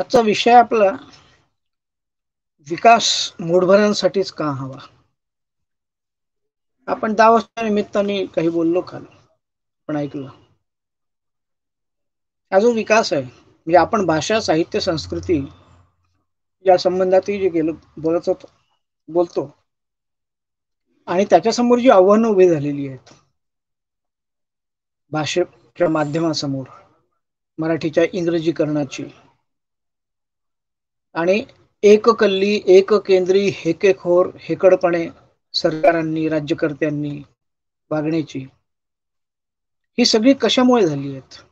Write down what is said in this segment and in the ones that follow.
आजचा विषय आपला विकास मूढभरांसाठीच का हवा. आपण दावाच्या निमित्ताने काही बोललो काल, पण ऐकलं. हा जो विकास आहे म्हणजे आपण भाषा साहित्य संस्कृती या संबंधातही जे गेलो बोलतो आणि त्याच्यासमोर जी आव्हानं उभी झालेली आहेत भाषेच्या माध्यमासमोर, मराठीच्या इंग्रजीकरणाची आणि एककल्ली एककेंद्री हेकेखोर हेकडपणे सरकारांनी राज्यकर्त्यांनी वागण्याची, ही सगळी कशामुळे झाली आहेत.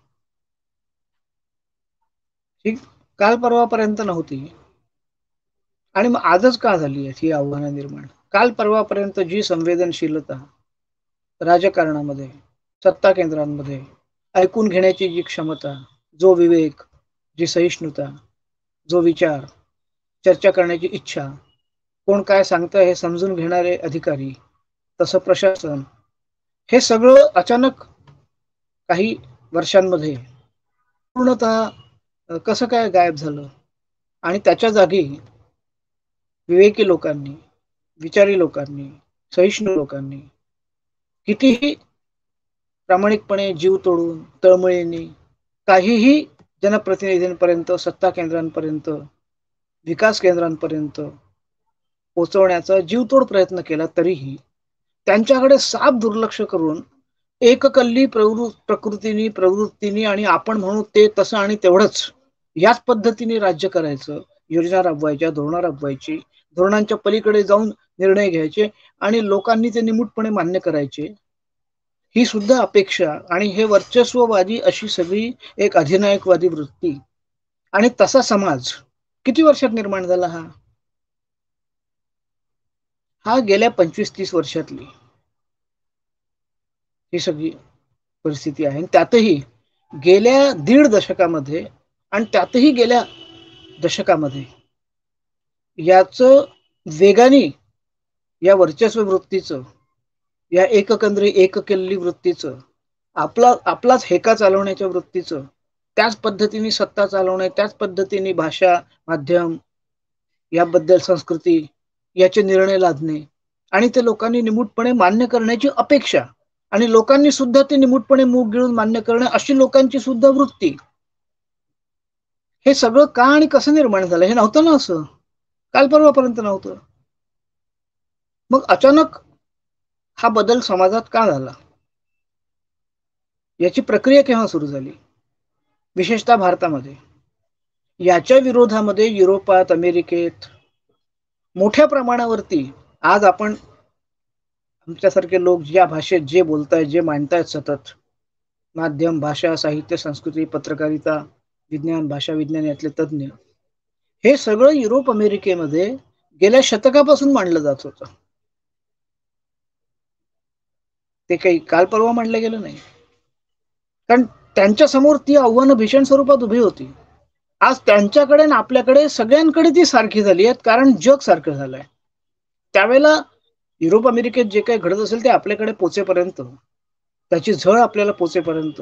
ही काल परवापर्यंत नव्हती आणि मग आजच का झाली आहे ही आव्हानं निर्माण. काल परवापर्यंत जी संवेदनशीलता राजकारणामध्ये, सत्ता केंद्रांमध्ये, ऐकून घेण्याची जी क्षमता, जो विवेक, जी सहिष्णुता, जो विचार, चर्चा करण्याची इच्छा, कोण काय सांगतं हे समजून घेणारे अधिकारी, तसं प्रशासन, हे सगळं अचानक काही वर्षांमध्ये पूर्णतः कसं काय गायब झालं आणि त्याच्या जागी विवेकी लोकांनी, विचारी लोकांनी, सहिष्णू लोकांनी कितीही प्रामाणिकपणे जीव तोडून तळमळीने काहीही जनप्रतिनिधींपर्यंत, सत्ता केंद्रांपर्यंत, विकास केंद्रांपर्यंत पोहोचवण्याचा जीवतोड प्रयत्न केला तरीही त्यांच्याकडे साफ दुर्लक्ष करून एककल्ली प्रवृत्तीनी आणि आपण म्हणू ते तसं आणि तेवढंच याच पद्धतीने राज्य करायचं, योजना राबवायच्या, धोरणं राबवायची, धोरणांच्या पलीकडे जाऊन निर्णय घ्यायचे आणि लोकांनी ते निमूटपणे मान्य करायचे, ही सुद्धा अपेक्षा आणि हे वर्चस्ववादी अशी सगळी एक अधिनायकवादी वृत्ती आणि तसा समाज किती वर्षात निर्माण झाला. हा गेल्या 25-30 वर्षातली ही सगळी परिस्थिती आहे. त्यातही गेल्या दीड दशकामध्ये आणि त्यातही गेल्या दशकामध्ये याचं वेगाने या वर्चस्व वृत्तीचं, या एककेंद्री एककेल्ली वृत्तीचं, आपलाच हेका चालवण्याच्या वृत्तीचं, त्याच पद्धतीने सत्ता चालवणे, त्याच पद्धतीने भाषा माध्यम याबद्दल संस्कृती याचे निर्णय लादणे आणि ते लोकांनी निमूटपणे मान्य करण्याची अपेक्षा आणि लोकांनी सुद्धा ते निमूटपणे मूग गिळून मान्य करणे अशी लोकांची सुद्धा वृत्ती, हे सगळं का आणि कसं निर्माण झालं. हे नव्हतं ना, असं काल परवापर्यंत नव्हतं. मग अचानक हा बदल समाजात का झाला, याची प्रक्रिया केव्हा सुरू झाली, विशेषतः भारतामध्ये. याच्या विरोधामध्ये युरोपात, अमेरिकेत मोठ्या प्रमाणावरती आज आपण आमच्यासारखे लोक ज्या भाषेत जे बोलतायत, जे मांडतायत सतत, माध्यम, भाषा, साहित्य, संस्कृती, पत्रकारिता, विज्ञान, भाषा विज्ञान यातले तज्ज्ञ, हे सगळं युरोप अमेरिकेमध्ये गेल्या शतकापासून मांडलं जात होतं. ते काही काल परवा मांडलं गेलं नाही, कारण त्यांच्या समोर ती आव्हानं भीषण स्वरूपात उभी होती. आज त्यांच्याकडे आणि आपल्याकडे सगळ्यांकडे ती सारखी झाली आहेत, कारण जग सारखं झालंय. त्यावेळेला युरोप अमेरिकेत जे काही घडत असेल ते आपल्याकडे पोचेपर्यंत, त्याची झळ आपल्याला पोचेपर्यंत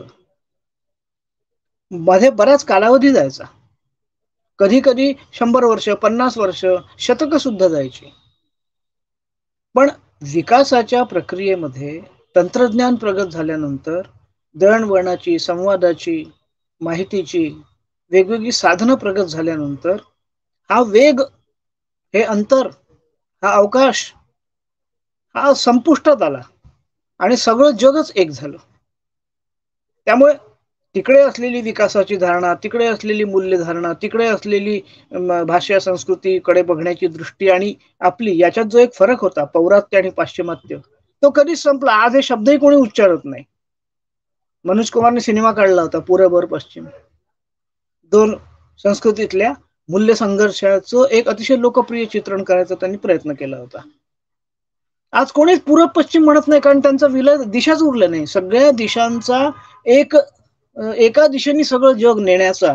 मध्ये बराच कालावधी जायचा. कधी कधी 100 वर्ष, 50 वर्ष, शतक सुद्धा जायची. पण विकासाच्या प्रक्रियेमध्ये तंत्रज्ञान प्रगत झाल्यानंतर दळणवळणाची, संवादाची, माहितीची वेगवेगळी साधनं प्रगत झाल्यानंतर हा वेग, हे अंतर, हा अवकाश हा संपुष्टात आला आणि सगळं जगच एक झालं. त्यामुळे तिकडे असलेली विकासाची धारणा, तिकडे असलेली मूल्य धारणा, तिकडे असलेली भाषा संस्कृतीकडे बघण्याची दृष्टी आणि आपली याच्यात जो एक फरक होता, पौरात्य आणि पाश्चिमात्य, तो कधीच संपला. आज हे शब्दही कोणी उच्चारत नाही. मनोज कुमारने सिनेमा काढला होता पूरब और पश्चिम, दोन संस्कृतीतल्या मूल्य संघर्षाचं एक अतिशय लोकप्रिय चित्रण करायचा त्यांनी प्रयत्न केला होता. आज कोणीच पूर्व पश्चिम म्हणत नाही, कारण त्यांचा विलय दिशाच उरल्या नाही. सगळ्या दिशांचा एका दिशेने सगळं जग नेण्याचा,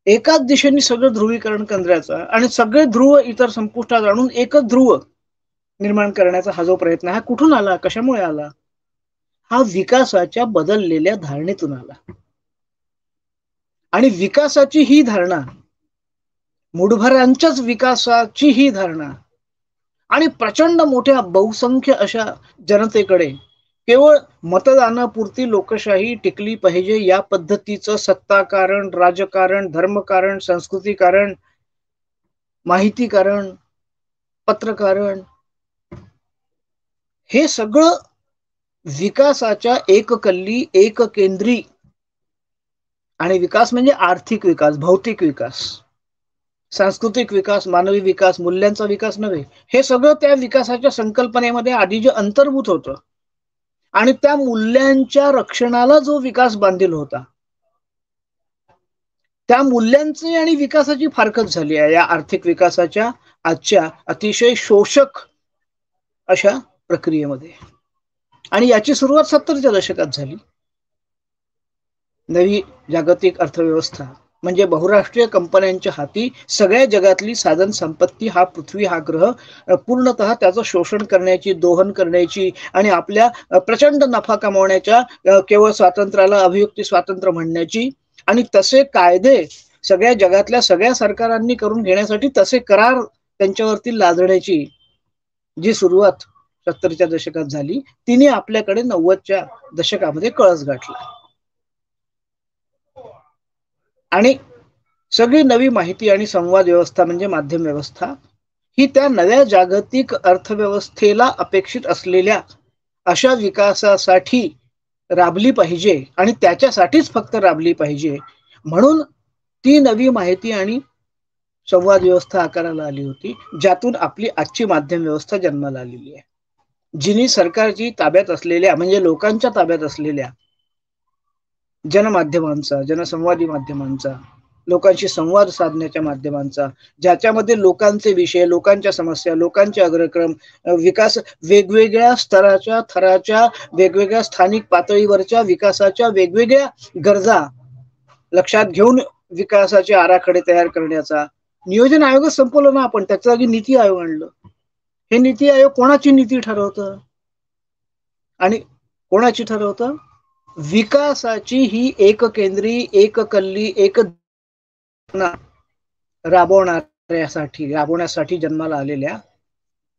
एकाच दिशेने सगळं ध्रुवीकरण करण्याचा आणि सगळे ध्रुव इतर संपुष्टात आणून एकच ध्रुव निर्माण करण्याचा हा जो प्रयत्न, हा कुठून आला, कशामुळे आला? हा विकासाच्या बदललेल्या धारणेतून आला. आणि विकासाची ही धारणा, मुठभरांच्याच विकासाची ही धारणा आणि प्रचंड मोठ्या बहुसंख्य अशा जनतेकडे केवळ मतदानापुरती लोकशाही टिकली पाहिजे या पद्धतीचं सत्ताकारण, राजकारण, धर्मकारण, संस्कृतीकारण, माहितीकारण, पत्रकारण, हे सगळं विकासाच्या एककल्ली, एककेंद्री, आणि विकास म्हणजे आर्थिक विकास, भौतिक विकास, सांस्कृतिक विकास, मानवी विकास, मूल्यांचा विकास नव्हे, हे सगळं त्या विकासाच्या संकल्पनेमध्ये आधी जे अंतर्भूत होतं आणि त्या मूल्यांच्या रक्षणाला जो विकास बांधील होता, त्या मूल्यांची आणि विकासाची फारकत झाली आहे या आर्थिक विकासाच्या आजच्या अतिशय शोषक अशा प्रक्रियेमध्ये. आणि याची सुरुवात 70च्या दशकात झाली. नवी जागतिक अर्थव्यवस्था म्हणजे बहुराष्ट्रीय कंपन्यांच्या हाती सगळ्या जगातली साधन संपत्ती, हा पृथ्वी, हा ग्रह पूर्णतः त्याचं शोषण करण्याची, दोहन करण्याची आणि आपल्या प्रचंड नफा कमावण्याच्या, केवळ स्वातंत्र्याला अभिव्यक्ती स्वातंत्र्य म्हणण्याची आणि तसे कायदे सगळ्या जगातल्या सगळ्या सरकारांनी करून घेण्यासाठी तसे करार त्यांच्यावरती लादण्याची जी सुरुवात 70च्या दशकात झाली, तिने आपल्याकडे 90च्या दशकामध्ये कळस गाठला. आणि सगळी नवी माहिती आणि संवाद व्यवस्था म्हणजे माध्यम व्यवस्था ही त्या नव्या जागतिक अर्थव्यवस्थेला अपेक्षित असलेल्या अशा विकासासाठी राबली पाहिजे आणि त्याच्यासाठीच फक्त राबली पाहिजे, म्हणून ती नवी माहिती आणि संवाद व्यवस्था आकाराला आली होती, ज्यातून आपली आजची माध्यम व्यवस्था जन्माला आलेली आहे. जिनी सरकारची ताब्यात असलेल्या म्हणजे लोकांच्या ताब्यात असलेल्या जनमाध्यमांचा, जनसंवादी माध्यमांचा, लोकांशी संवाद साधण्याच्या माध्यमांचा, ज्याच्यामध्ये लोकांचे विषय, लोकांच्या समस्या, लोकांचे अग्रक्रम, विकास, वेगवेगळ्या स्तराच्या, थराच्या, वेगवेगळ्या स्थानिक पातळीवरच्या विकासाच्या वेगवेगळ्या गरजा लक्षात घेऊन विकासाचे आराखडे तयार करण्याचा. नियोजन आयोगच संपवलं ना आपण, त्याच्या जागी नीती आयोग आणलं. हे नीती आयोग कोणाची नीती ठरवतं आणि कोणाची ठरवतं? विकासाची ही एककेंद्री, एककल्ली, एक राबवण्यासाठी जन्माला आलेल्या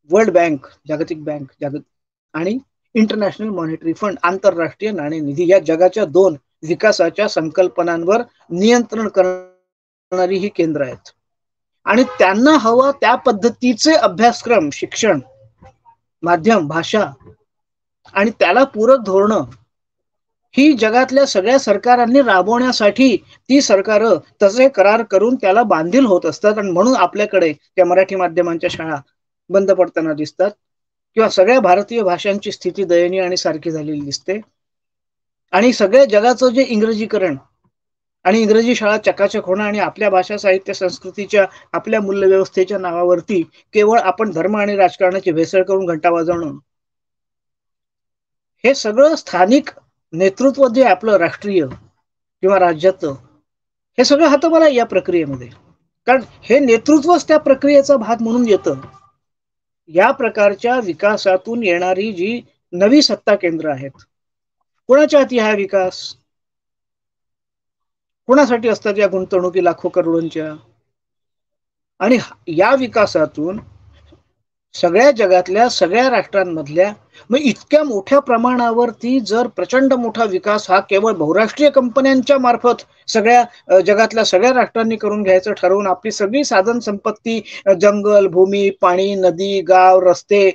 वर्ल्ड बँक, जागतिक बँक आणि इंटरनॅशनल मॉनिटरी फंड, आंतरराष्ट्रीय नाणेनिधी या जगाच्या 2 विकासाच्या संकल्पनांवर नियंत्रण करणारी ही केंद्र आहेत. आणि त्यांना हवं त्या पद्धतीचे अभ्यासक्रम, शिक्षण, माध्यम, भाषा आणि त्याला पूरक धोरणं ही जगातल्या सगळ्या सरकारांनी राबवण्यासाठी ती सरकार तसे करार करून त्याला बांधील होत असतात. आणि म्हणून आपल्याकडे त्या मराठी माध्यमांच्या शाळा बंद पडताना दिसतात किंवा सगळ्या भारतीय भाषांची स्थिती दयनीय आणि सारखी झालेली दिसते. आणि सगळ्या जगाचं जे इंग्रजीकरण आणि इंग्रजी शाळा चकाचक होणं आणि आपल्या भाषा, साहित्य, संस्कृतीच्या, आपल्या मूल्यव्यवस्थेच्या नावावरती केवळ आपण धर्म आणि राजकारणाची भेसळ करून घंटा वाजवणं, हे सगळं स्थानिक नेतृत्व जे आपलं राष्ट्रीय किंवा राज्याचं, हे सगळं हातोबाला या प्रक्रियेमध्ये. कारण हे नेतृत्वच त्या प्रक्रियेचा भाग म्हणून येतं. या प्रकारच्या विकासातून येणारी जी नवी सत्ता केंद्र आहेत, कोणाच्या हाती हा विकास? कोणासाठी असतात या गुंतवणुकी लाखो करोडोंच्या? आणि या विकासातून सगळ्या जगातल्या सगळ्या राष्ट्रांमधल्या मग इतक्या मोठ्या प्रमाणावरती जर प्रचंड मोठा विकास हा केवळ बहुराष्ट्रीय कंपन्यांच्या मार्फत सगळ्या जगातल्या सगळ्या राष्ट्रांनी करून घ्यायचं ठरवून आपली सगळी साधन संपत्ती, जंगल, भूमी, पाणी, नदी, गाव, रस्ते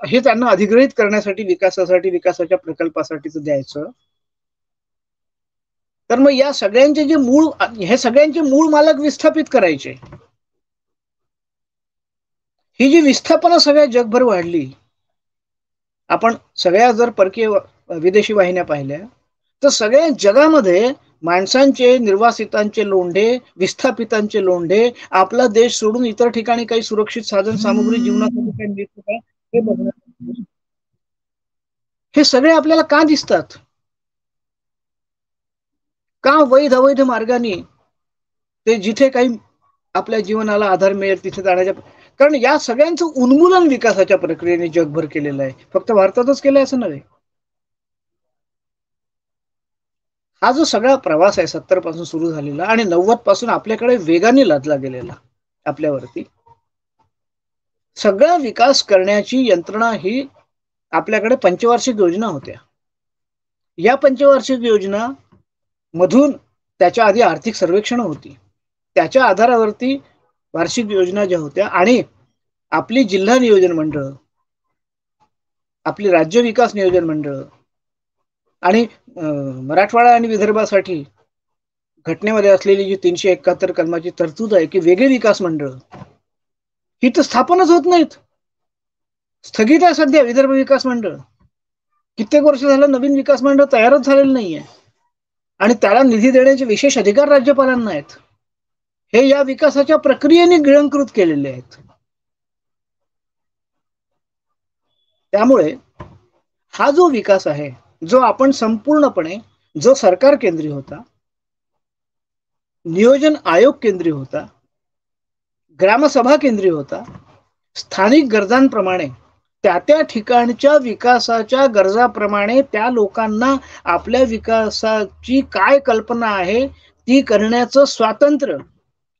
हे त्यांना अधिग्रहित करण्यासाठी, विकासासाठी, विकासाच्या प्रकल्पासाठीच द्यायचं, तर मग या सगळ्यांचे जे मूळ, हे सगळ्यांचे मूळ मालक विस्थापित करायचे. ही जी विस्थापना सगळ्या जगभर वाढली, आपण सगळ्या जर परकीय विदेशी वाहिन्या पाहिल्या तर सगळ्या जगामध्ये माणसांचे, निर्वासितांचे लोंढे, विस्थापितांचे लोंढे, आपला देश सोडून इतर ठिकाणी काही सुरक्षित साधन सामुग्री जीवनासाठी काही मिळतं का हे बघण्यासाठी, हे सगळे आपल्याला का दिसतात? का वैध अवैध मार्गाने ते जिथे काही आपल्या जीवनाला आधार मिळेल तिथे जाण्याच्या, कारण या सगळ्यांचं उन्मूलन विकासाच्या प्रक्रियेने जगभर केलेलं आहे. फक्त भारतातच केलंय असं नव्हे. हा जो सगळा प्रवास आहे 70 पासून सुरू झालेला आणि 90 पासून आपल्याकडे वेगाने लादला गेलेला आपल्यावरती, सगळा विकास करण्याची यंत्रणा ही आपल्याकडे पंचवार्षिक योजना होत्या. या पंचवार्षिक योजना मधून त्याच्या आधी आर्थिक सर्वेक्षण होती, त्याच्या आधारावरती वार्षिक योजना ज्या होत्या आणि आपली जिल्हा नियोजन मंडळ, आपली राज्य विकास नियोजन मंडळ आणि मराठवाडा आणि विदर्भासाठी घटनेमध्ये असलेली जी 371 कलमाची तरतूद आहे की वेगळी विकास मंडळ, ही तर स्थापनच होत नाहीत. स्थगित आहे सध्या विदर्भ विकास मंडळ. कित्येक वर्ष झालं नवीन विकास मंडळ तयारच झालेलं नाहीये आणि त्याला निधी देण्याचे विशेष अधिकार राज्यपालांना आहेत. हे या विकासाच्या प्रक्रियेने गिळंकृत केलेले आहेत. त्यामुळे हा जो विकास आहे, जो आपण संपूर्णपणे, जो सरकार केंद्रीय होता, नियोजन आयोग केंद्रीय होता, ग्रामसभा केंद्रीय होता, स्थानिक गरजांप्रमाणे त्या ठिकाणच्या विकासाच्या गरजाप्रमाणे त्या लोकांना आपल्या विकासाची काय कल्पना आहे ती करण्याचं स्वातंत्र्य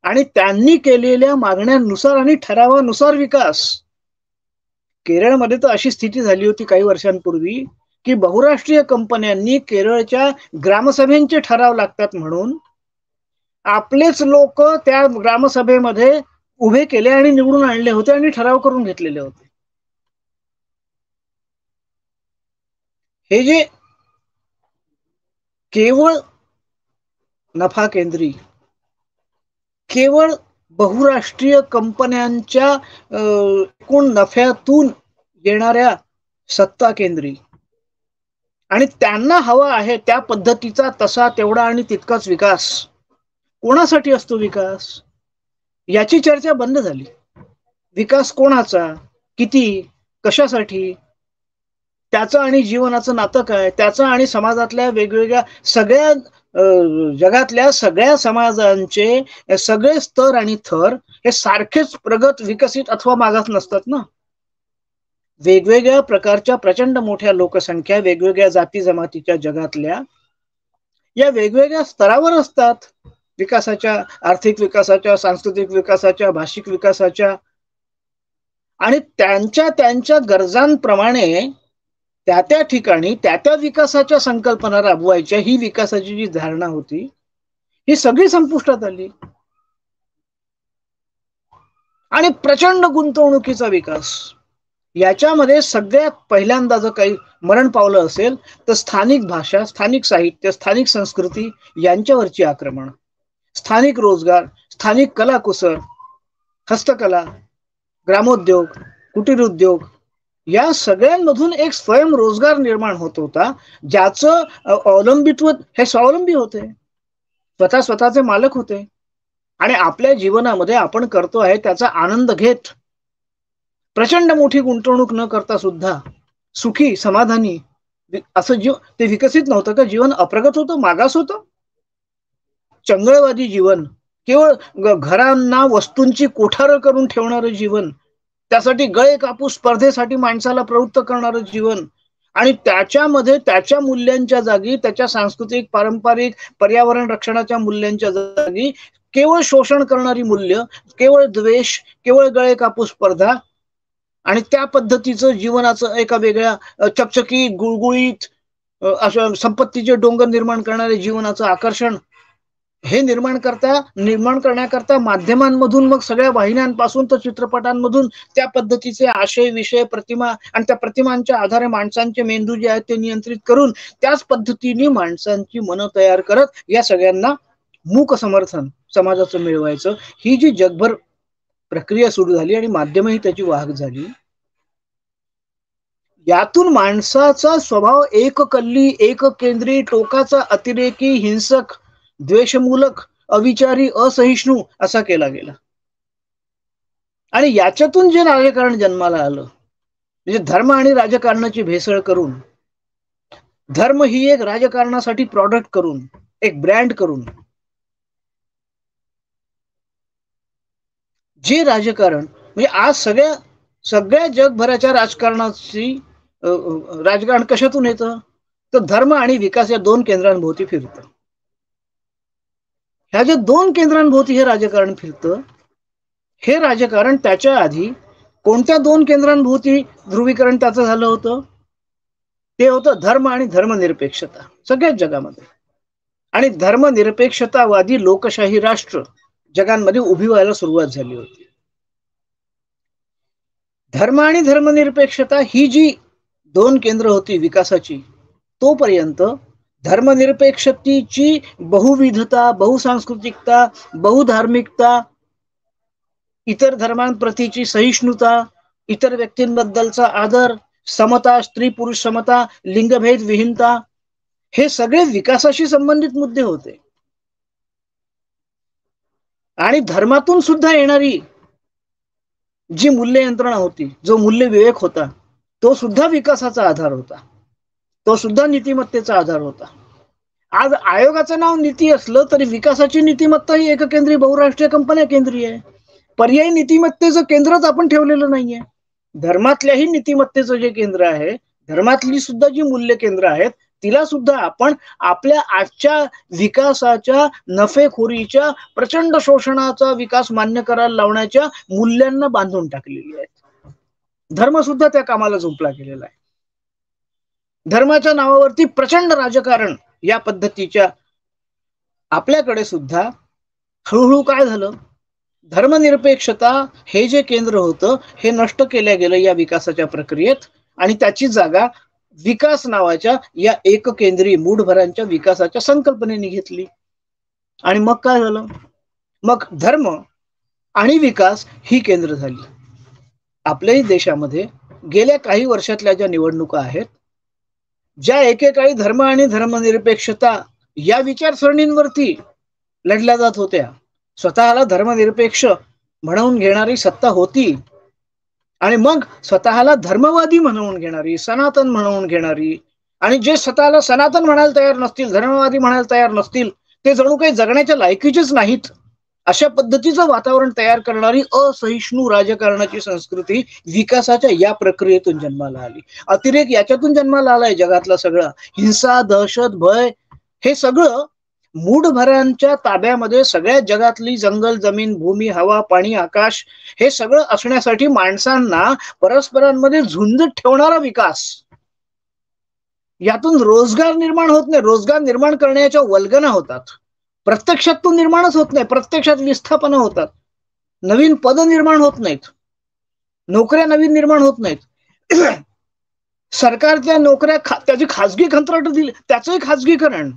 आणि त्यांनी केलेल्या मागण्यानुसार आणि ठरावानुसार विकास. केरळमध्ये तर अशी स्थिती झाली होती काही वर्षांपूर्वी की बहुराष्ट्रीय कंपन्यांनी केरळच्या ग्रामसभेचे ठराव लागतात म्हणून आपलेच लोक त्या ग्रामसभेमध्ये उभे केले आणि निवडून आणले होते आणि ठराव करून घेतलेले होते. हे जे केवळ नफा केंद्री, केवळ बहुराष्ट्रीय कंपन्यांच्या एकूण नफ्यातून येणाऱ्या सत्ता केंद्री आणि त्यांना हवा आहे त्या पद्धतीचा तसा तेवढा आणि तितकाच विकास. कोणासाठी असतो विकास याची चर्चा बंद झाली. विकास कोणाचा, किती, कशासाठी, त्याचं आणि जीवनाचं नातं काय, त्याचं आणि समाजातल्या वेगवेगळ्या सगळ्या जगातल्या सगळ्या समाजांचे सगळे स्तर आणि थर हे सारखेच प्रगत, विकसित अथवा मागास नसतात ना. वेगवेगळ्या प्रकारच्या प्रचंड मोठ्या लोकसंख्या वेगवेगळ्या जाती जमातीच्या जगातल्या या वेगवेगळ्या स्तरावर असतात. विकासाच्या, आर्थिक विकासाच्या, सांस्कृतिक विकासाच्या, भाषिक विकासाच्या आणि त्यांच्या त्यांच्या गरजांप्रमाणे त्या ठिकाणी त्या विकासाच्या संकल्पना राबवायच्या. ही विकासाची जी धारणा होती ही सगळी संपुष्टात आली आणि प्रचंड गुंतवणुकीचा विकास. याच्यामध्ये सगळ्यात पहिल्यांदा जर काही मरण पावलं असेल तर स्थानिक भाषा, स्थानिक साहित्य, स्थानिक संस्कृती यांच्यावरची आक्रमण, स्थानिक रोजगार, स्थानिक कलाकुसर, हस्तकला, ग्रामोद्योग, कुटीर उद्योग या सगळ्यांमधून एक स्वयंरोजगार निर्माण होत होता, ज्याचं अवलंबित्व हे स्वावलंबी होते, स्वतःचे मालक होते आणि आपल्या जीवनामध्ये आपण करतो आहे त्याचा आनंद घेत प्रचंड मोठी गुंतवणूक न करता सुद्धा सुखी, समाधानी असं ते विकसित नव्हतं का जीवन? अप्रगत होतं, मागास होतं, चंगळवादी जीवन, केवळ घरांना वस्तूंची कोठारं करून ठेवणारं जीवन, त्यासाठी गळे कापूस स्पर्धेसाठी माणसाला प्रवृत्त करणारं जीवन आणि त्याच्यामध्ये त्याच्या मूल्यांच्या जागी, त्याच्या सांस्कृतिक, पारंपरिक, पर्यावरण रक्षणाच्या मूल्यांच्या जागी केवळ शोषण करणारी मूल्य, केवळ द्वेष, केवळ गळे कापूस स्पर्धा आणि त्या पद्धतीचं जीवनाचं एका वेगळ्या चकचकीत, गुळगुळीत अशा संपत्तीचे डोंगर निर्माण करणारे जीवनाचं आकर्षण हे निर्माण करण्याकरता माध्यमांमधून, मग सगळ्या वाहिन्यांपासून तर चित्रपटांमधून त्या पद्धतीचे आशय, विषय, प्रतिमा आणि त्या प्रतिमांच्या आधारे माणसांचे मेंदू जे आहेत ते नियंत्रित करून त्याच पद्धतीने माणसांची मनं तयार करत या सगळ्यांना मूक समर्थन समाजाचं मिळवायचं. ही जी जगभर प्रक्रिया सुरू झाली आणि माध्यमही त्याची वाहक झाली, यातून माणसाचा स्वभाव एककल्ली, एककेंद्री, टोकाचा, अतिरेकी, हिंसक, द्वेषमूलक, अविचारी, असहिष्णू असा केला गेला आणि याच्यातून जे राजकारण जन्माला आलं म्हणजे धर्म आणि राजकारणाची भेसळ करून, धर्म ही एक राजकारणासाठी प्रॉडक्ट करून, एक ब्रँड करून जे राजकारण म्हणजे आज सगळ्या जगभराच्या राजकारण कशातून येतं तर धर्म आणि विकास या दोन केंद्रांभोवती फिरतं. ह्या ज्या दोन केंद्रांभोवती हे राजकारण फिरतं, हे राजकारण त्याच्या आधी कोणत्या दोन केंद्रांभोवती ध्रुवीकरण त्याचं झालं होतं? ते होतं धर्म आणि धर्मनिरपेक्षता सगळ्याच जगामध्ये. आणि धर्मनिरपेक्षतावादी लोकशाही राष्ट्र जगांमध्ये उभी व्हायला सुरुवात झाली होती. धर्म आणि धर्मनिरपेक्षता ही जी दोन केंद्र होती विकासाची, तोपर्यंत धर्मनिरपेक्षतेची बहुविधता, बहुसांस्कृतिकता, बहुधार्मिकता, इतर धर्मांप्रतीची सहिष्णुता, इतर व्यक्तींबद्दलचा आदर, समता, स्त्री पुरुष समता, लिंगभेद विहीनता, हे सगळे विकासाशी संबंधित मुद्दे होते. आणि धर्मातून सुद्धा येणारी जी मूल्य यंत्रणा होती, जो मूल्य विवेक होता, तो सुद्धा विकासाचा आधार होता, तो सुद्धा नीतिमत्तेचा आधार होता. आज आयोगाचं नाव नीती असलं तरी विकासाची नीतिमत्ता ही एककेंद्रीय बहुराष्ट्रीय कंपन्या केंद्रीय आहे. पर्यायी नीतिमत्तेचं केंद्रच आपण ठेवलेलं नाहीये. धर्मातल्याही नीतिमत्तेचं जे केंद्र आहे, धर्मातली सुद्धा जी मूल्य केंद्र आहेत, तिला सुद्धा आपण आपल्या आजच्या विकासाच्या, नफेखोरीच्या, प्रचंड शोषणाचा विकास मान्य करायला लावण्याच्या मूल्यांना बांधून टाकलेली आहेत. धर्म सुद्धा त्या कामाला झुंपला गेलेला आहे. धर्माच्या नावावरती प्रचंड राजकारण या पद्धतीच्या आपल्याकडे सुद्धा हळूहळू काय झालं, धर्मनिरपेक्षता हे जे केंद्र होतं हे नष्ट केलं गेलं या विकासाच्या प्रक्रियेत, आणि त्याची जागा विकास नावाच्या या एककेंद्रीय मूढभरांच्या विकासाच्या संकल्पनेने घेतली. आणि मग काय झालं, मग धर्म आणि विकास ही केंद्र झाली. आपल्याही देशामध्ये गेल्या काही वर्षातल्या ज्या निवडणुका आहेत, ज्या एकेकाळी धर्म आणि धर्मनिरपेक्षता या विचारसरणींवरती लढल्या जात होत्या, स्वतःला धर्मनिरपेक्ष म्हणून घेणारी सत्ता होती, आणि मग स्वतःला धर्मवादी म्हणून घेणारी, सनातन म्हणून घेणारी, आणि जे स्वतःला सनातन म्हणायला तयार नसतील, धर्मवादी म्हणायला तयार नसतील, ते जणू काही जगण्याच्या लायकीचेच नाहीत, अशा पद्धतीचं वातावरण तयार करणारी असहिष्णू राजकारणाची संस्कृती विकासाच्या या प्रक्रियेतून जन्माला आली. अतिरेक याच्यातून जन्माला आलाय जगातला सगळा. हिंसा, दहशत, भय हे सगळं मूढभरांच्या ताब्यामध्ये सगळ्या जगातली जंगल, जमीन, भूमी, हवा, पाणी, आकाश हे सगळं असण्यासाठी माणसांना परस्परांमध्ये झुंजत ठेवणारा विकास, यातून रोजगार निर्माण होत नाही. रोजगार निर्माण करण्याच्या वल्गना होतात, प्रत्यक्षात तो निर्माणच होत नाही, प्रत्यक्षात विस्थापना होतात, नवीन पद निर्माण होत नाहीत, नोकऱ्या नवीन निर्माण होत नाहीत. सरकारच्या नोकऱ्या त्याची खाजगी कंत्राट दिली, त्याचंही खाजगीकरण.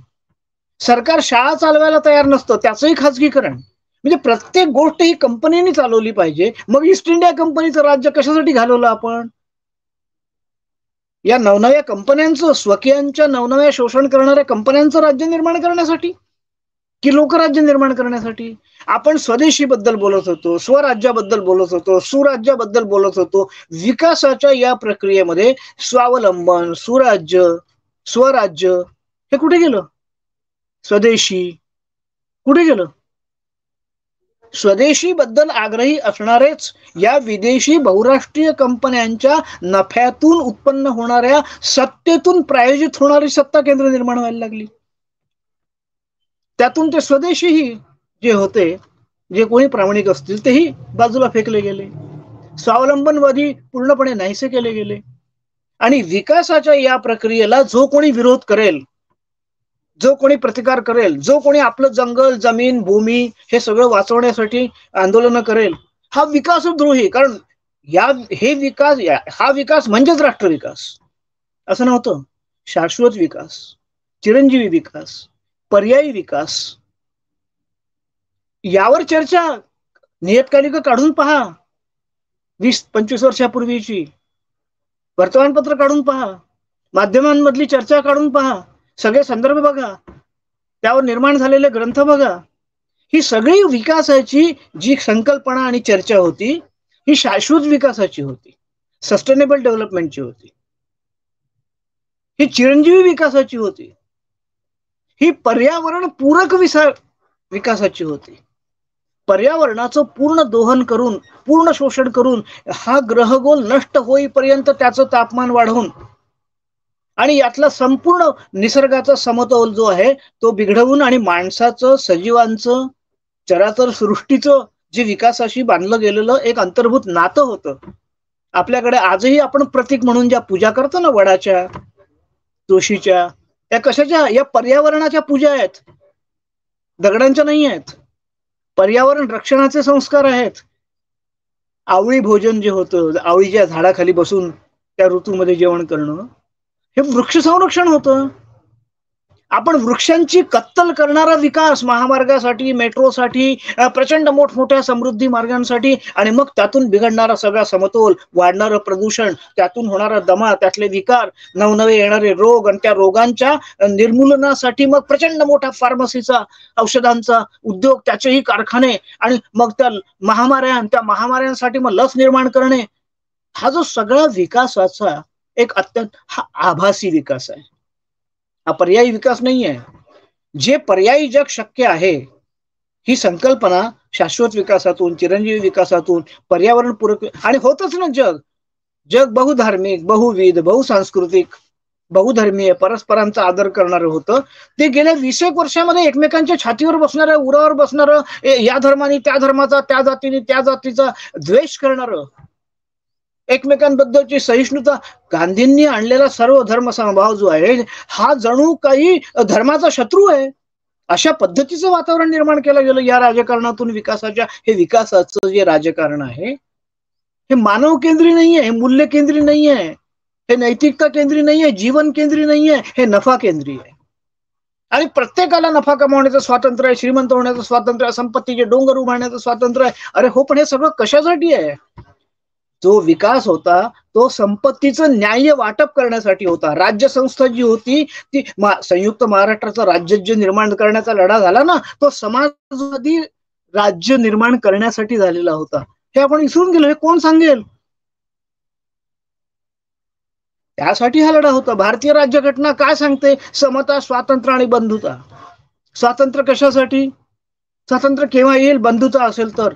सरकार शाळा चालवायला तयार नसतं, त्याचंही खाजगीकरण. म्हणजे प्रत्येक गोष्ट ही कंपनीने चालवली पाहिजे. मग ईस्ट इंडिया कंपनीचं राज्य कशासाठी घालवलं आपण? या नवनव्या कंपन्यांचं, स्वकीयांच्या नवनव्या शोषण करणाऱ्या कंपन्यांचं राज्य निर्माण करण्यासाठी की लोकराज्य निर्माण करण्यासाठी? आपण स्वदेशी बद्दल बोलत होतो, स्वराज्याबद्दल बोलत होतो, सुराज्याबद्दल बोलत होतो. विकासाच्या या प्रक्रियेमध्ये स्वावलंबन, सुराज्य, स्वराज्य हे कुठे गेलं? स्वदेशी कुठे गेलं? स्वदेशी बद्दल आग्रही असणारेच या विदेशी बहुराष्ट्रीय कंपन्यांच्या नफ्यातून उत्पन्न होणाऱ्या सत्तेतून प्रायोजित होणारी सत्ता केंद्र निर्माण व्हायला लागली. त्यातून ते स्वदेशीही जे होते, जे कोणी प्रामाणिक असतील, तेही बाजूला फेकले गेले. स्वावलंबनवादी पूर्णपणे नाहीसे केले गेले. आणि विकासाच्या या प्रक्रियेला जो कोणी विरोध करेल, जो कोणी प्रतिकार करेल, जो कोणी आपलं जंगल, जमीन, भूमी हे सगळं वाचवण्यासाठी आंदोलन करेल, हा विकासद्रोही. कारण हा विकास म्हणजेच राष्ट्रविकास असं नव्हतं. शाश्वत विकास, चिरंजीवी विकास, पर्यायी विकास, यावर चर्चा नियतकालिका काढून पहा. 20-25 वर्षापूर्वीची वर्तमानपत्र काढून पहा, माध्यमांमधली चर्चा काढून पहा, सगळे संदर्भ बघा, त्यावर निर्माण झालेले ग्रंथ बघा. ही सगळी विकासाची जी संकल्पना आणि चर्चा होती, ही शाश्वत विकासाची होती, सस्टेनेबल डेव्हलपमेंटची होती, ही चिरंजीवी विकासाची होती, ही पर्यावरण पूरक विकासाची होती. पर्यावरणाचं पूर्ण दोहन करून, पूर्ण शोषण करून, हा ग्रहगोल नष्ट होईपर्यंत त्याचं तापमान वाढवून आणि यातला संपूर्ण निसर्गाचा समतोल जो आहे तो बिघडवून आणि माणसाचं, सजीवांचं, चराचर सृष्टीचं जे विकासाशी बांधलं गेलेलं एक अंतर्भूत नातं होतं. आपल्याकडे आजही आपण प्रतीक म्हणून ज्या पूजा करतो ना, वडाच्या, तुळशीच्या, त्या कशाच्या? या पर्यावरणाच्या पूजा आहेत, दगडांच्या नाही आहेत. पर्यावरण रक्षणाचे संस्कार आहेत. आवळी भोजन जे होतं, आवळीच्या झाडाखाली बसून त्या ऋतूमध्ये जेवण करणं, हे वृक्ष संरक्षण होतं. आपण वृक्षांची कत्तल करणारा विकास महामार्गासाठी, मेट्रोसाठी, प्रचंड मोठमोठ्या समृद्धी मार्गांसाठी, आणि मग त्यातून बिघडणारा सगळा समतोल, वाढणारं प्रदूषण, त्यातून होणारा दमा, त्यातले विकार, नवनवे येणारे रोग, आणि त्या रोगांच्या निर्मूलनासाठी मग प्रचंड मोठा फार्मसीचा, औषधांचा उद्योग, त्याचेही कारखाने, आणि मग त्या महामाऱ्यांसाठी मग लस निर्माण करणे. हा जो सगळा विकासाचा एक अत्यंत हा आभासी विकास आहे. हा पर्यायी विकास नाही आहे. जे पर्यायी जग शक्य आहे, ही संकल्पना शाश्वत विकासातून, चिरंजीवी विकासातून, पर्यावरणपूरक, आणि होतच ना जग बहुधार्मिक, बहुविध, बहुसांस्कृतिक, बहुधर्मीय, परस्परांचा आदर करणारं होतं. ते गेल्या 20 वर्षामध्ये एकमेकांच्या छातीवर बसणारं, उरावर बसणारं, या धर्माने त्या धर्माचा, त्या जातीने त्या जातीचा द्वेष करणारं, एकमेकांबद्दलची सहिष्णुता, गांधींनी आणलेला सर्व धर्म समभाव जो आहे हा जणू काही धर्माचा शत्रू आहे. अशा पद्धतीचं वातावरण निर्माण केलं गेलं या राजकारणातून विकासाच्या. हे विकासाचं जे राजकारण आहे हे मानव केंद्री नाहीये, हे मूल्य केंद्री नाहीये, हे नैतिकता केंद्री नाहीये, जीवन केंद्री नाहीये, हे नफा केंद्री आहे. आणि प्रत्येकाला नफा कमावण्याचं स्वातंत्र्य आहे, श्रीमंत होण्याचं स्वातंत्र्य आहे, संपत्तीचे डोंगर उभारण्याचं स्वातंत्र्य आहे. अरे हो, पण हे सगळं कशासाठी आहे? जो विकास होता तो संपत्तीचं न्याय्य वाटप करण्यासाठी होता. राज्य संस्था जी होती ती संयुक्त महाराष्ट्राचं राज्य जे निर्माण करण्याचा लढा झाला ना, तो समाजवादी राज्य निर्माण करण्यासाठी झालेला होता. हे आपण विसरून गेलो. हे कोण सांगेल? त्यासाठी हा लढा होता. भारतीय राज्यघटना काय सांगते? समता, स्वातंत्र्य आणि बंधुता. स्वातंत्र्य कशासाठी? स्वातंत्र्य केव्हा येईल? बंधुता असेल तर.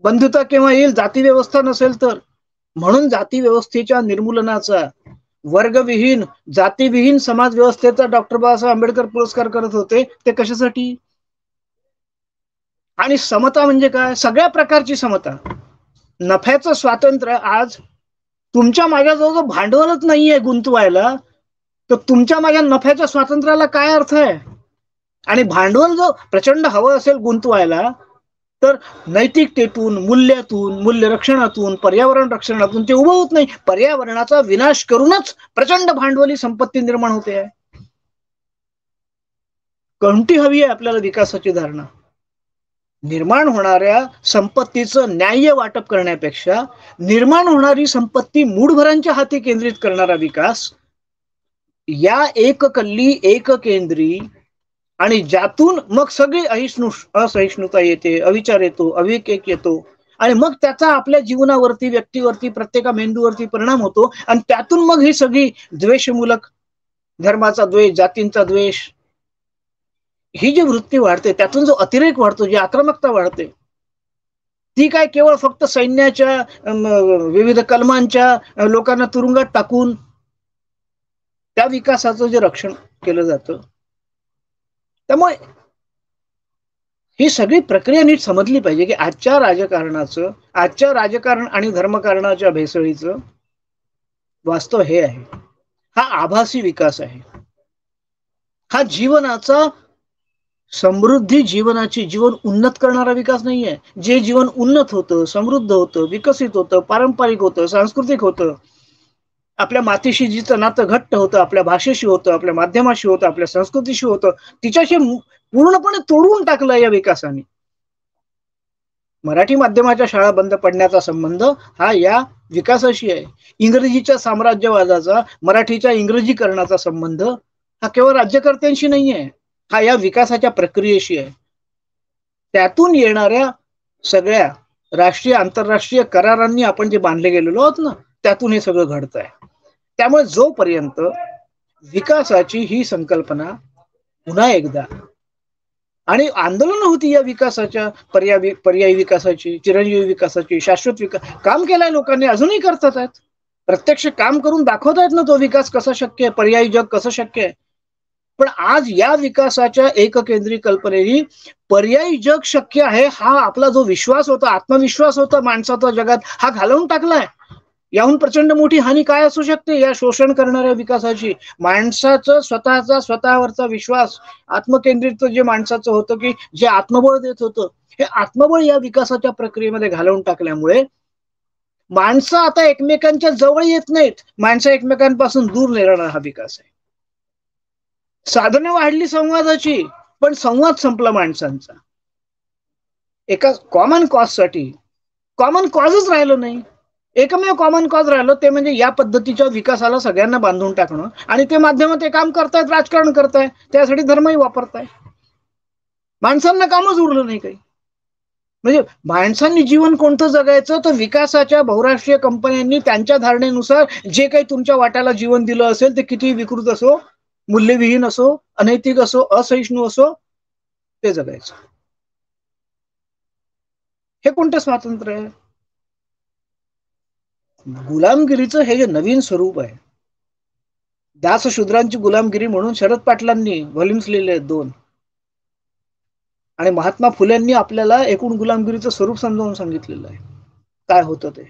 बंधुता केव्हा येईल? जाती व्यवस्था नसेल तर. म्हणून जाती व्यवस्थेच्या निर्मूलनाचा, वर्गविहीन, जातीविहीन समाज व्यवस्थेचा डॉक्टर बाबासाहेब आंबेडकर पुरस्कार करत होते. ते कशासाठी? आणि समता म्हणजे काय? सगळ्या प्रकारची समता. नफ्याचं स्वातंत्र्य. आज तुमच्या माझ्याजवळ भांडवलच नाहीये गुंतवायला, तर तुमच्या माझ्या नफ्याच्या स्वातंत्र्याला काय अर्थ आहे? आणि भांडवल जो प्रचंड हवं असेल गुंतवायला, तर नैतिकतेतून, मूल्यातून, मूल्य रक्षणातून, पर्यावरण रक्षणातून ते उभं होत नाही. पर्यावरणाचा विनाश करूनच प्रचंड भांडवली संपत्ती निर्माण होते आहे. कोणती हवी आहे आपल्याला विकासाची धारणा? निर्माण होणाऱ्या संपत्तीचं न्याय्य वाटप करण्यापेक्षा निर्माण होणारी संपत्ती मूढभरांच्या हाती केंद्रित करणारा विकास, या एककल्ली, एककेंद्री, आणि ज्यातून मग सगळी असहिष्णुता येते, अविचार येतो, अविवेक येतो, आणि मग त्याचा आपल्या जीवनावरती, व्यक्तीवरती, प्रत्येका मेंदूवरती परिणाम होतो. आणि त्यातून मग ही सगळी द्वेषमूलक, धर्माचा द्वेष, जातींचा द्वेष, ही जी वृत्ती वाढते, त्यातून जो अतिरेक वाढतो, जी आक्रमकता वाढते, ती काय केवळ फक्त सैन्याच्या विविध कलमांच्या लोकांना तुरुंगात टाकून त्या विकासाचं जे रक्षण केलं जातं. त्यामुळे ही सगळी प्रक्रिया नीट समजली पाहिजे की आजच्या राजकारण आणि धर्मकारणाच्या भेसळीचं वास्तव हे आहे. हा आभासी विकास आहे. हा जीवनाचा, समृद्धी जीवनाची, जीवन उन्नत करणारा विकास नाहीये. जे जीवन उन्नत होतं, समृद्ध होतं, विकसित होतं, पारंपरिक होतं, सांस्कृतिक होतं, आपल्या मातीशी जिचं नातं घट्ट होतं, आपल्या भाषेशी होतं, आपल्या माध्यमाशी होतं, आपल्या संस्कृतीशी होतं, तिच्याशी पूर्णपणे तोडवून टाकलं या विकासाने. मराठी माध्यमाच्या शाळा बंद पडण्याचा संबंध हा या विकासाशी आहे. इंग्रजीच्या साम्राज्यवादाचा, मराठीच्या इंग्रजीकरणाचा संबंध हा केवळ राज्यकर्त्यांशी नाही आहे, हा या विकासाच्या प्रक्रियेशी आहे. त्यातून येणाऱ्या सगळ्या राष्ट्रीय, आंतरराष्ट्रीय करारांनी आपण जे बांधले गेलेलो आहोत ना, त्यातून हे सगळं घडत आहे. त्यामुळे जोपर्यंत विकासाची ही संकल्पना पुन्हा एकदा, आणि आंदोलन होती या विकासाच्या, पर्यायी विकासाची, चिरंजीवी विकासाची, शाश्वत विकास, काम केलंय लोकांनी, अजूनही करतात आहेत. प्रत्यक्ष काम करून दाखवतायत ना तो विकास कसा शक्य आहे, पर्यायी जग कसं शक्य आहे. पण आज या विकासाच्या एककेंद्री कल्पनेनी पर्यायी जग शक्य आहे हा आपला जो विश्वास होता, आत्मविश्वास होता माणसाचा जगात, हा घालवून टाकलाय. याहून प्रचंड मोठी हानी काय असू शकते या शोषण करणाऱ्या विकासाची? माणसाचं स्वतःवरचा विश्वास, आत्मकेंद्रित जे माणसाचं होतं, की जे आत्मबळ देत होतं, हे आत्मबळ या विकासाच्या प्रक्रियेमध्ये घालवून टाकल्यामुळे माणसं आता एकमेकांच्या जवळ येत नाहीत, माणसं एकमेकांपासून दूर नेणारा हा विकास आहे. साधनं वाढली संवादाची, पण संवाद संपला माणसांचा. एका कॉमन कॉजसाठी कॉमन कॉजच राहिलं नाही. एकमेव कॉमन कॉज राहिलं ते म्हणजे या पद्धतीच्या विकासाला सगळ्यांना बांधून टाकणं, आणि ते माध्यम ते काम करतायत, राजकारण करतायत, त्यासाठी धर्मही वापरताय. माणसांना कामच उरलं नाही काही. म्हणजे माणसांनी जीवन कोणतं जगायचं, तर विकासाच्या बहुराष्ट्रीय कंपन्यांनी त्यांच्या धारणेनुसार जे काही तुमच्या वाट्याला जीवन दिलं असेल ते किती विकृत असो, मूल्यविहीन असो, अनैतिक असो, असहिष्णू असो, ते जगायचं. हे कोणतं स्वातंत्र्य आहे? गुलामगिरीचं हे जे नवीन स्वरूप आहे, दासशूद्रांची गुलामगिरी म्हणून शरद पाटलांनी व्हॉल्युम्स लिहिले आहेत 2, आणि महात्मा फुलेंनी आपल्याला एकूण गुलामगिरीचं स्वरूप समजावून सांगितलेलं आहे काय होतं ते.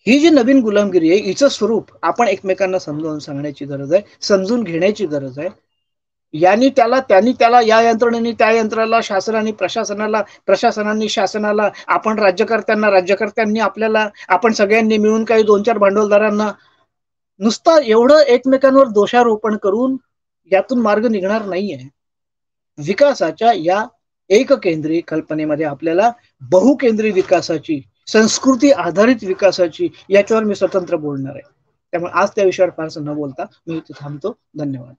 ही जी नवीन गुलामगिरी आहे हिचं स्वरूप आपण एकमेकांना समजावून सांगण्याची गरज आहे, समजून घेण्याची गरज आहे. त्यांनी त्याला, या यंत्रणेने त्या यंत्राला, शासनाने प्रशासनाला, प्रशासनाने शासनाला, आपण राज्यकर्त्यांना, राज्यकर्त्यांनी आपल्याला, आपण सगळ्यांनी मिळून काही 2-4 भांडवलदारांना, नुसतं एवढं एकमेकांवर दोषारोपण करून यातून मार्ग निघणार नाहीये. विकासाच्या या एककेंद्री कल्पनेमध्ये आपल्याला बहुकेंद्री विकासाची, संस्कृती आधारित विकासाची, याच्यावर मी स्वतंत्र बोलणार आहे. त्यामुळे आज त्या विषयावर फारसं न बोलता मी इथे थांबतो. धन्यवाद.